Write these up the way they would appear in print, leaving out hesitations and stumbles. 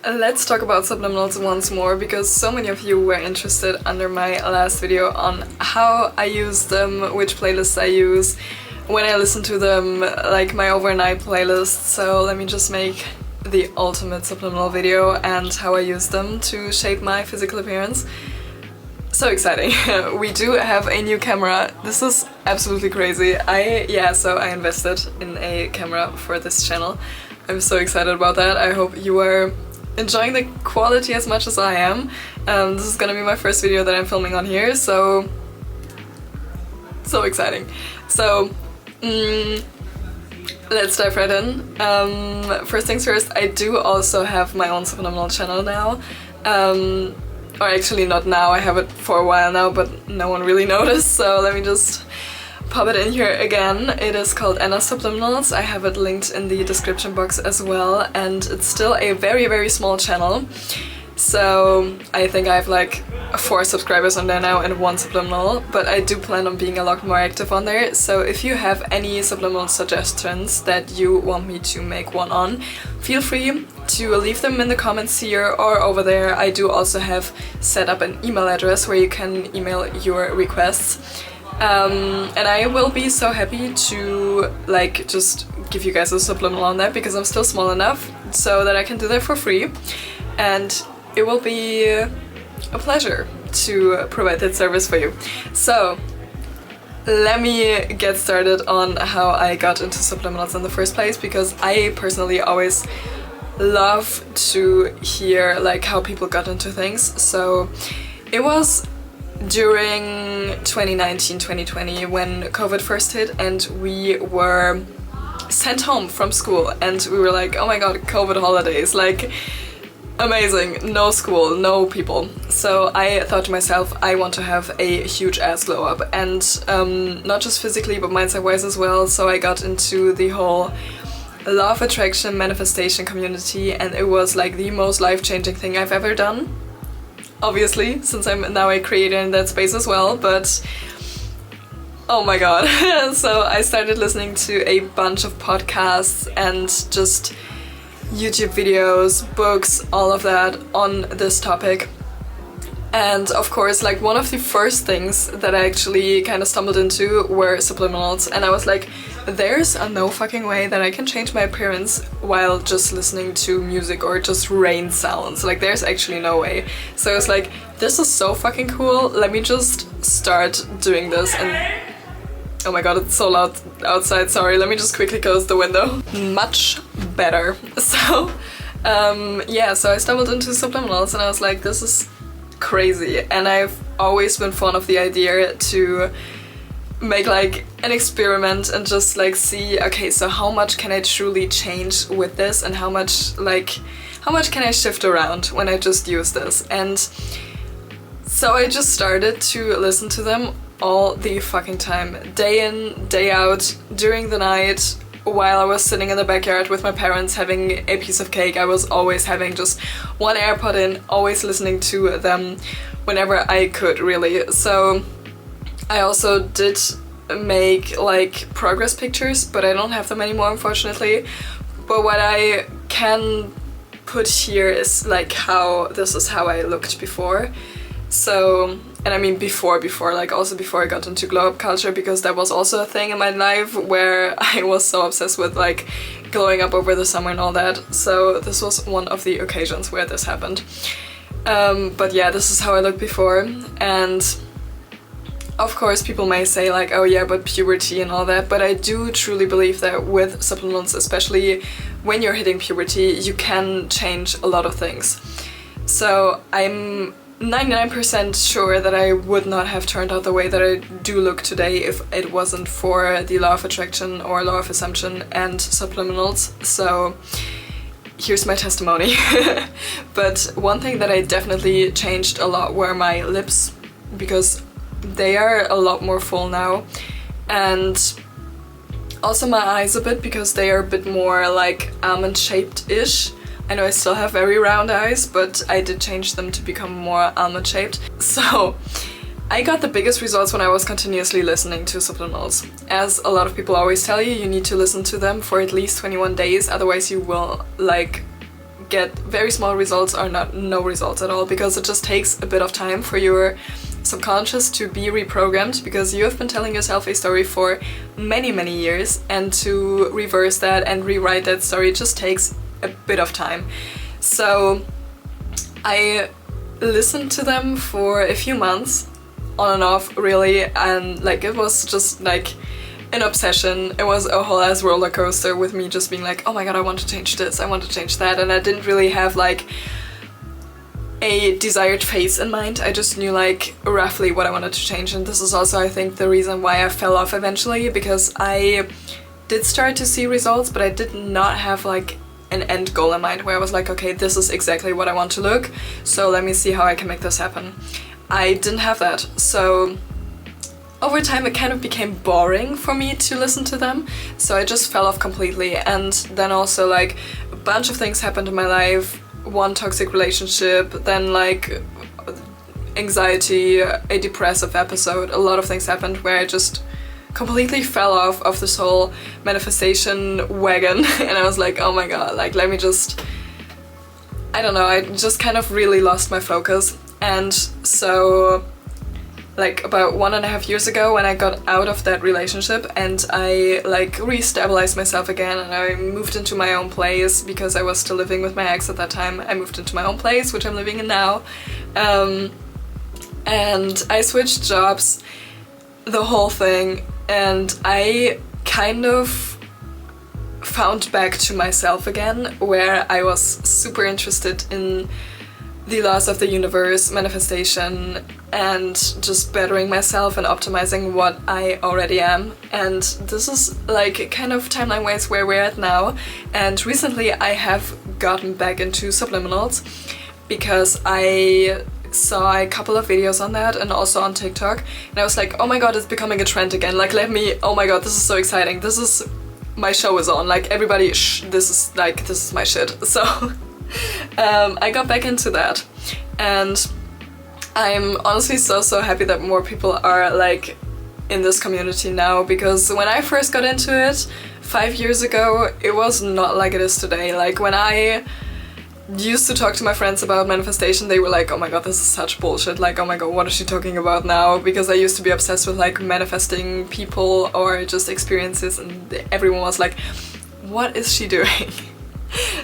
let's talk about subliminals once more, because so many of you were interested under my last video on how I use them, which playlists I use, when I listen to them, like my overnight playlist. So let me just make the ultimate subliminal video and how I use them to shape my physical appearance. So exciting. We do have a new camera. This is absolutely crazy. So I invested in a camera for this channel. I'm so excited about that. I hope you are enjoying the quality as much as I am. This is gonna be my first video that I'm filming on here, so exciting. So let's dive right in. First things first, I do also have my own subliminal channel now. Or actually not now, I have it for a while now, but no one really noticed, so let me just pop it in here again. It is called SUBLIMINALS. I have it linked in the description box as well, and it's still a very small channel. So I think I have like 4 subscribers on there now and 1 subliminal, but I do plan on being a lot more active on there. So if you have any subliminal suggestions that you want me to make one on, feel free to leave them in the comments here or over there. I do also have set up an email address where you can email your requests. And I will be so happy to like just give you guys a subliminal on that, because I'm still small enough so that I can do that for free, and it will be a pleasure to provide that service for you. So let me get started on how I got into subliminals in the first place, because I personally always love to hear like how people got into things. So it was during 2019-2020 when COVID first hit and we were sent home from school, and we were like, oh my god, COVID holidays, like amazing, no school, no people. So I thought to myself, I want to have a huge ass glow up, and not just physically but mindset wise as well. So I got into the whole law of attraction manifestation community, and it was like the most life-changing thing I've ever done. Obviously, since I'm now a creator in that space as well, but oh my god. So I started listening to a bunch of podcasts and just YouTube videos, books, all of that on this topic. And of course, like one of the first things that I actually kind of stumbled into were subliminals, and I was like, there's no fucking way that I can change my appearance while just listening to music or just rain sounds. Like there's actually no way. So I was like, this is so fucking cool, let me just start doing this. And oh my god, it's so loud outside, sorry, let me just quickly close the window. Much better. So so I stumbled into subliminals and I was like, this is crazy. And I've always been fond of the idea to make like an experiment and just like see, okay, so how much can I truly change with this, and how much can I shift around when I just use this. And so I just started to listen to them all the fucking time, day in, day out, during the night, while I was sitting in the backyard with my parents having a piece of cake. I was always having just one AirPod in, always listening to them whenever I could, really. So I also did make like progress pictures, but I don't have them anymore, unfortunately. But what I can put here is like this is how I looked before. So, and I mean before, like also before I got into glow up culture, because that was also a thing in my life where I was so obsessed with like glowing up over the summer and all that. So this was one of the occasions where this happened. But yeah, this is how I looked before. And of course people may say like, oh yeah, but puberty and all that, but I do truly believe that with supplements, especially when you're hitting puberty, you can change a lot of things. So I'm 99% sure that I would not have turned out the way that I do look today if it wasn't for the law of attraction or law of assumption and subliminals. So here's my testimony. But one thing that I definitely changed a lot were my lips, because they are a lot more full now, and also my eyes a bit, because they are a bit more like almond shaped-ish. I know I still have very round eyes, but I did change them to become more almond shaped. So I got the biggest results when I was continuously listening to subliminals. As a lot of people always tell you, you need to listen to them for at least 21 days, otherwise you will like get very small results or no results at all, because it just takes a bit of time for your subconscious to be reprogrammed, because you have been telling yourself a story for many years, and to reverse that and rewrite that story just takes a bit of time. So I listened to them for a few months, on and off really, and like it was just like an obsession. It was a whole ass roller coaster with me just being like, oh my god, I want to change this, I want to change that, and I didn't really have like a desired face in mind. I just knew like roughly what I wanted to change, and this is also I think the reason why I fell off eventually, because I did start to see results, but I did not have like an end goal in mind where I was like, okay, this is exactly what I want to look, so let me see how I can make this happen. I didn't have that, so over time it kind of became boring for me to listen to them, so I just fell off completely. And then also like a bunch of things happened in my life, one toxic relationship, then like anxiety, a depressive episode, a lot of things happened where I just completely fell off of this whole manifestation wagon and I was like, oh my god, like let me just, I don't know, I just kind of really lost my focus. And so like about 1.5 years ago, when I got out of that relationship and I like re-stabilized myself again, and I moved into my own place because I was still living with my ex at that time. I moved into my own place, which I'm living in now, and I switched jobs, the whole thing, and I kind of found back to myself again, where I was super interested in the laws of the universe, manifestation, and just bettering myself and optimizing what I already am. And this is like kind of timeline-wise where we're at now. And recently I have gotten back into subliminals because I saw a couple of videos on that and also on TikTok, and I was like, oh my god, it's becoming a trend again, like let me, oh my god, this is so exciting, this is, my show is on, like everybody, this is my shit. So I got back into that, and I'm honestly so happy that more people are like in this community now, because when I first got into it 5 years ago, it was not like it is today. Like when I used to talk to my friends about manifestation, they were like, oh my god, this is such bullshit, like oh my god, what is she talking about now? Because I used to be obsessed with like manifesting people or just experiences, and everyone was like, what is she doing?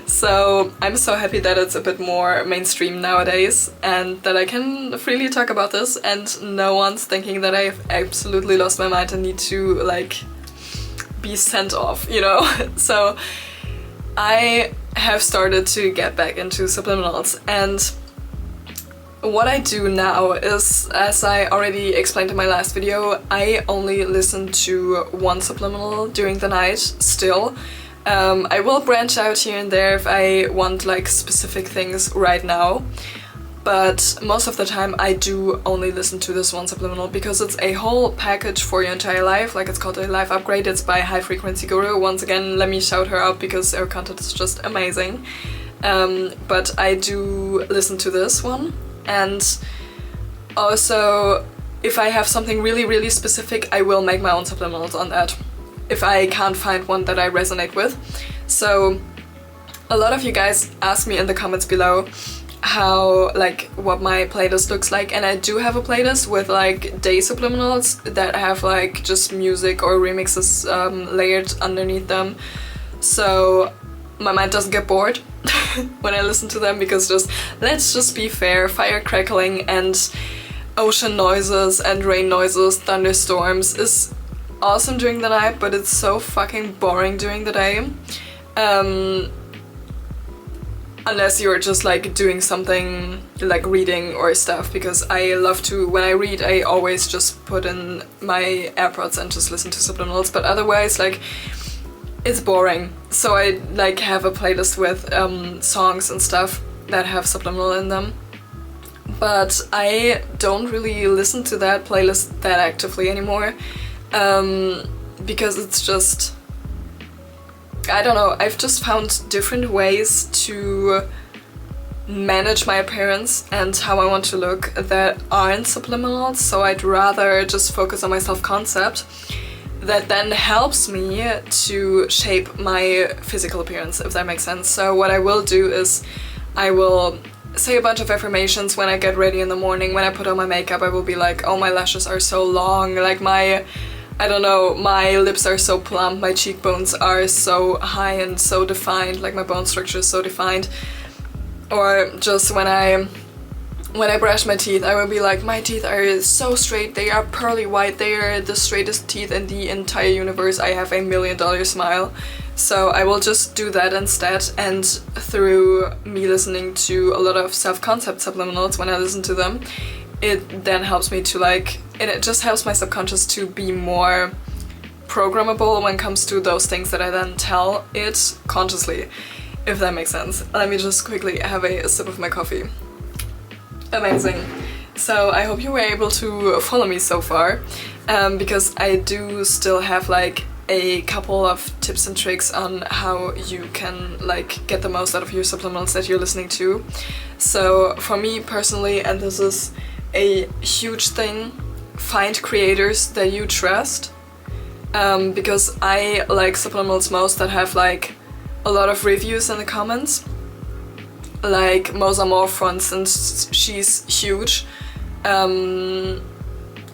So I'm so happy that it's a bit more mainstream nowadays and that I can freely talk about this and no one's thinking that I've absolutely lost my mind and need to like be sent off, you know? So I have started to get back into subliminals, and what I do now is, as I already explained in my last video, I only listen to one subliminal during the night still. I will branch out here and there if I want like specific things right now, but most of the time I do only listen to this one subliminal because it's a whole package for your entire life. Like it's called a life upgrade, it's by High Frequency Guru. Once again, let me shout her out because her content is just amazing. But I do listen to this one, and also if I have something really specific, I will make my own subliminals on that if I can't find one that I resonate with. So a lot of you guys ask me in the comments below how, like, what my playlist looks like, and I do have a playlist with like day subliminals that have like just music or remixes layered underneath them, so my mind doesn't get bored when I listen to them, because just, let's just be fair, fire crackling and ocean noises and rain noises, thunderstorms is awesome during the night, but it's so fucking boring during the day. Unless you're just like doing something like reading or stuff, because I love to, when I read, I always just put in my AirPods and just listen to subliminals, but otherwise like it's boring. So I like have a playlist with songs and stuff that have subliminal in them, but I don't really listen to that playlist that actively anymore. Because it's just, I don't know, I've just found different ways to manage my appearance and how I want to look that aren't subliminals, so I'd rather just focus on my self-concept that then helps me to shape my physical appearance, if that makes sense. So what I will do is I will say a bunch of affirmations when I get ready in the morning. When I put on my makeup, I will be like, oh, my lashes are so long, like my lips are so plump, my cheekbones are so high and so defined, like my bone structure is so defined. Or just when I brush my teeth, I will be like, my teeth are so straight, they are pearly white, they are the straightest teeth in the entire universe, I have $1 million smile. So I will just do that instead, and through me listening to a lot of self-concept subliminals, when I listen to them, it then helps me to it just helps my subconscious to be more programmable when it comes to those things that I then tell it consciously, if that makes sense. Let me just quickly have a sip of my coffee. Amazing. So I hope you were able to follow me so far, because I do still have a couple of tips and tricks on how you can get the most out of your subliminals that you're listening to. So for me personally, and this is a huge thing, find creators that you trust, because I like subliminals most that have a lot of reviews in the comments. Like Mosa Moore, for instance, she's huge.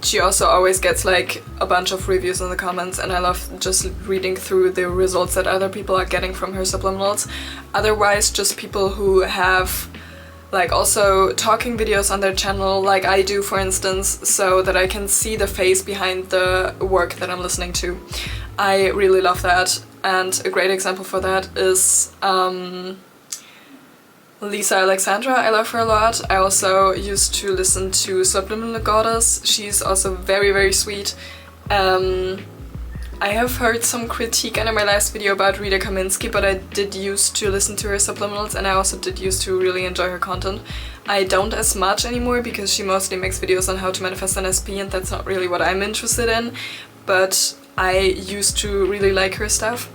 She also always gets a bunch of reviews in the comments, and I love just reading through the results that other people are getting from her subliminals. Otherwise, just people who have also talking videos on their channel, like I do, for instance, so that I can see the face behind the work that I'm listening to. I really love that, and a great example for that is Lisa Alexandra. I love her a lot. I also used to listen to Subliminal Goddess. She's also very, very sweet. I have heard some critique under my last video about Rita Kaminsky, but I did used to listen to her subliminals, and I also did used to really enjoy her content. I don't as much anymore because she mostly makes videos on how to manifest an SP, and that's not really what I'm interested in, but I used to really like her stuff.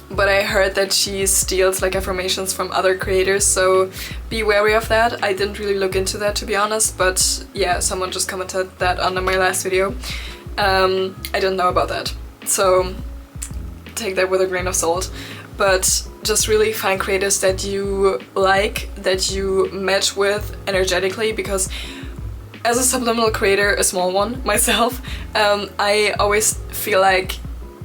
But I heard that she steals affirmations from other creators, so be wary of that. I didn't really look into that, to be honest, but yeah, someone just commented that under my last video. I didn't know about that, so take that with a grain of salt. But just really find creators that you like, that you match with energetically, because as a subliminal creator, a small one myself, I always feel like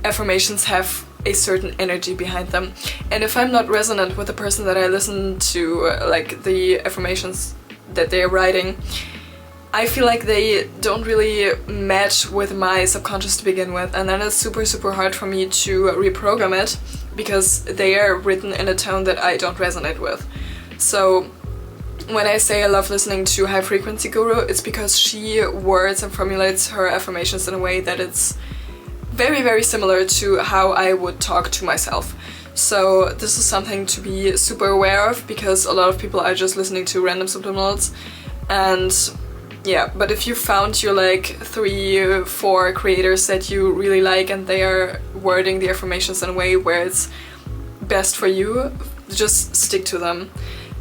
affirmations have a certain energy behind them, and if I'm not resonant with the person that I listen to, the affirmations that they're writing, I feel like they don't really match with my subconscious to begin with, and then it's super, super hard for me to reprogram it because they are written in a tone that I don't resonate with. So when I say I love listening to High Frequency Guru, it's because she words and formulates her affirmations in a way that it's very, very similar to how I would talk to myself. So this is something to be super aware of, because a lot of people are just listening to random subliminals. And yeah, but if you found your 3-4 creators that you really like and they are wording the affirmations in a way where it's best for you, just stick to them.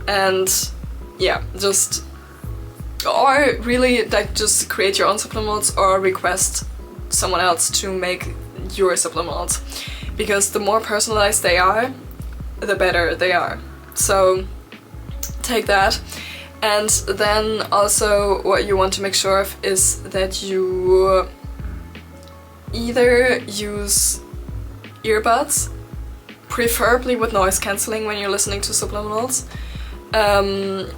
And yeah, or really just create your own subliminals or request someone else to make your subliminals, because the more personalized they are, the better they are. So take that. And then also what you want to make sure of is that you either use earbuds, preferably with noise cancelling when you're listening to subliminals,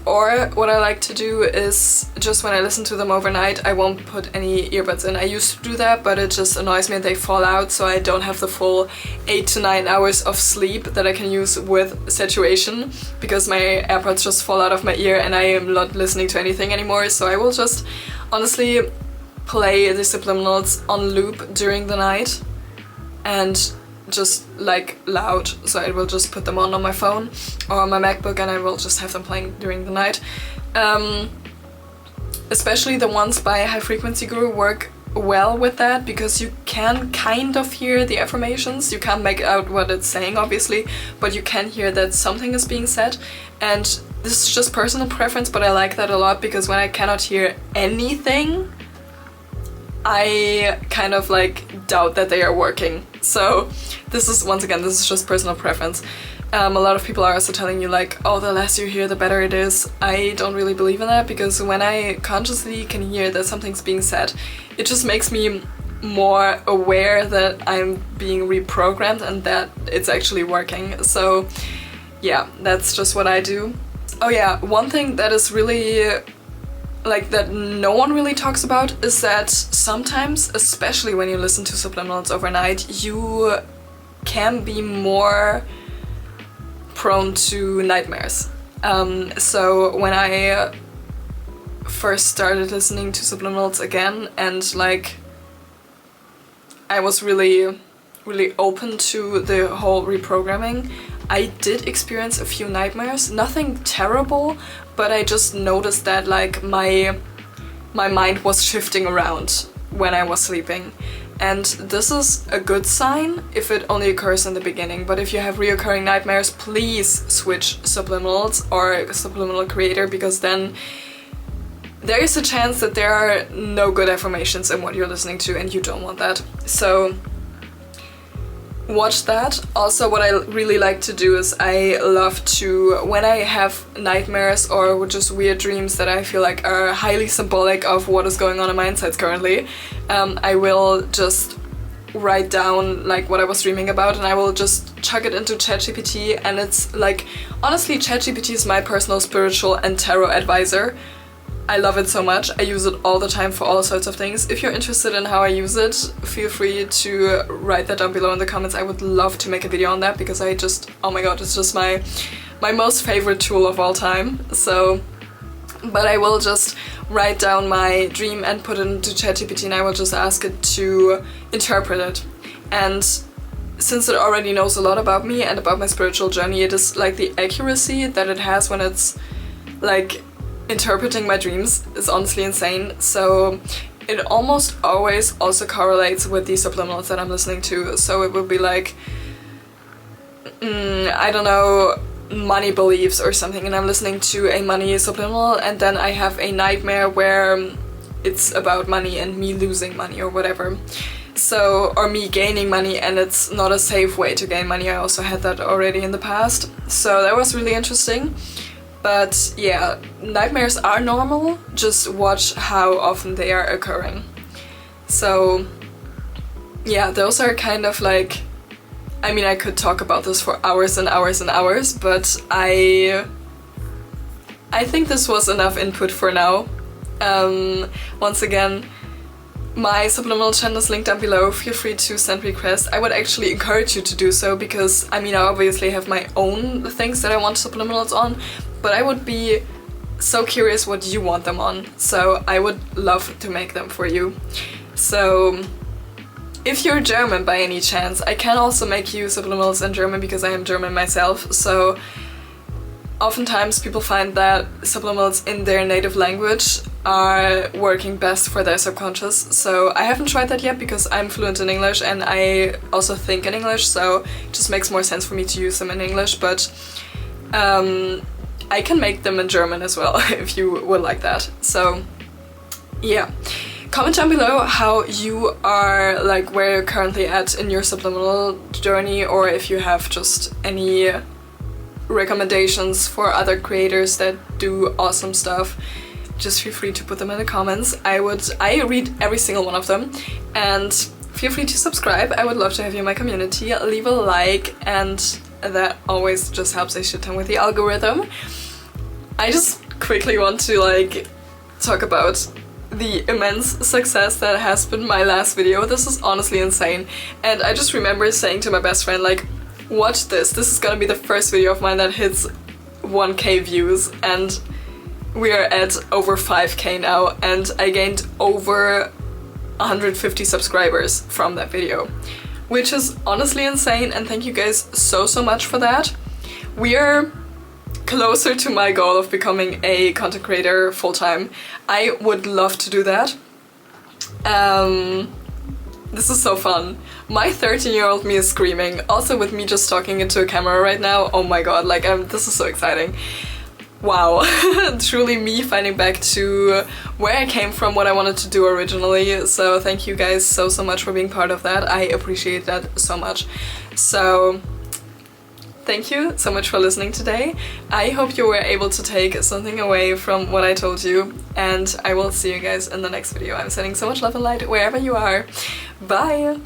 or what I like to do is just when I listen to them overnight, I won't put any earbuds in. I used to do that, but it just annoys me and they fall out, so I don't have the full 8 to 9 hours of sleep that I can use with saturation, because my AirPods just fall out of my ear and I am not listening to anything anymore. So I will just honestly play the subliminals on loop during the night, and just loud, so I will just put them on my phone or on my MacBook, and I will just have them playing during the night. Especially the ones by High Frequency Guru work well with that, because you can kind of hear the affirmations. You can't make out what it's saying, obviously, but you can hear that something is being said. And this is just personal preference, but I like that a lot, because when I cannot hear anything, I kind of like doubt that they are working. So this is, once again, this is just personal preference. A lot of people are also telling you like, oh, the less you hear, the better it is. I don't really believe in that, because when I consciously can hear that something's being said, it just makes me more aware that I'm being reprogrammed and that it's actually working. So yeah, that's just what I do. Oh yeah, one thing that is really like that no one really talks about is that sometimes, especially when you listen to subliminals overnight, you can be more prone to nightmares. So when I first started listening to subliminals again, and like I was really open to the whole reprogramming, I did experience a few nightmares. Nothing terrible, but I just noticed that like my mind was shifting around when I was sleeping. And this is a good sign if it only occurs in the beginning, but if you have reoccurring nightmares, please switch subliminals or subliminal creator, because then there is a chance that there are no good affirmations in what you're listening to, and you don't want that. So watch that. Also, what I really like to do is I love to, when I have nightmares or just weird dreams that I feel like are highly symbolic of what is going on in my insides currently, I will just write down like what I was dreaming about, and I will just chuck it into ChatGPT. And it's like, honestly, ChatGPT is my personal spiritual and tarot advisor. I love it so much. I use it all the time for all sorts of things. If you're interested in how I use it, feel free to write that down below in the comments. I would love to make a video on that, because I just, oh my god, it's just my most favorite tool of all time. So, but I will just write down my dream and put it into ChatGPT, and I will just ask it to interpret it. And since it already knows a lot about me and about my spiritual journey, it is like the accuracy that it has when it's like interpreting my dreams is honestly insane. So it almost always also correlates with the subliminals that I'm listening to. So it would be like, I don't know, money beliefs or something, and I'm listening to a money subliminal, and then I have a nightmare where it's about money and me losing money or whatever. So, or me gaining money and it's not a safe way to gain money. I also had that already in the past. So that was really interesting. But yeah, nightmares are normal, just watch how often they are occurring. So yeah, those are kind of like, I mean, I could talk about this for hours and hours and hours, but I think this was enough input for now. Once again, my subliminal channel is linked down below. Feel free to send requests. I would actually encourage you to do so, because I mean, I obviously have my own things that I want subliminals on, but I would be so curious what you want them on, so I would love to make them for you. So if you're German by any chance, I can also make you subliminals in German, because I am German myself. So oftentimes people find that subliminals in their native language are working best for their subconscious. So I haven't tried that yet, because I'm fluent in English and I also think in English, so it just makes more sense for me to use them in English. But I can make them in German as well, if you would like that. So yeah, comment down below how you are, like where you're currently at in your subliminal journey, or if you have just any recommendations for other creators that do awesome stuff. Just feel free to put them in the comments. I read every single one of them, and feel free to subscribe. I would love to have you in my community. Leave a like, and that always just helps a shit ton with the algorithm. I just quickly want to like talk about the immense success that has been my last video. This is honestly insane, and I just remember saying to my best friend, like, watch this is gonna be the first video of mine that hits 1k views, and we are at over 5k now, and I gained over 150 subscribers from that video, which is honestly insane, and thank you guys so much for that. We are closer to my goal of becoming a content creator full-time. I would love to do that. This is so fun. My 13-year-old me is screaming, also with me just talking into a camera right now. Oh my god, like this is so exciting. wow, truly me finding back to where I came from, what I wanted to do originally. So thank you guys so much for being part of that. I appreciate that so much. So thank you so much for listening today. I hope you were able to take something away from what I told you, and I will see you guys in the next video. I'm sending so much love and light wherever you are. Bye!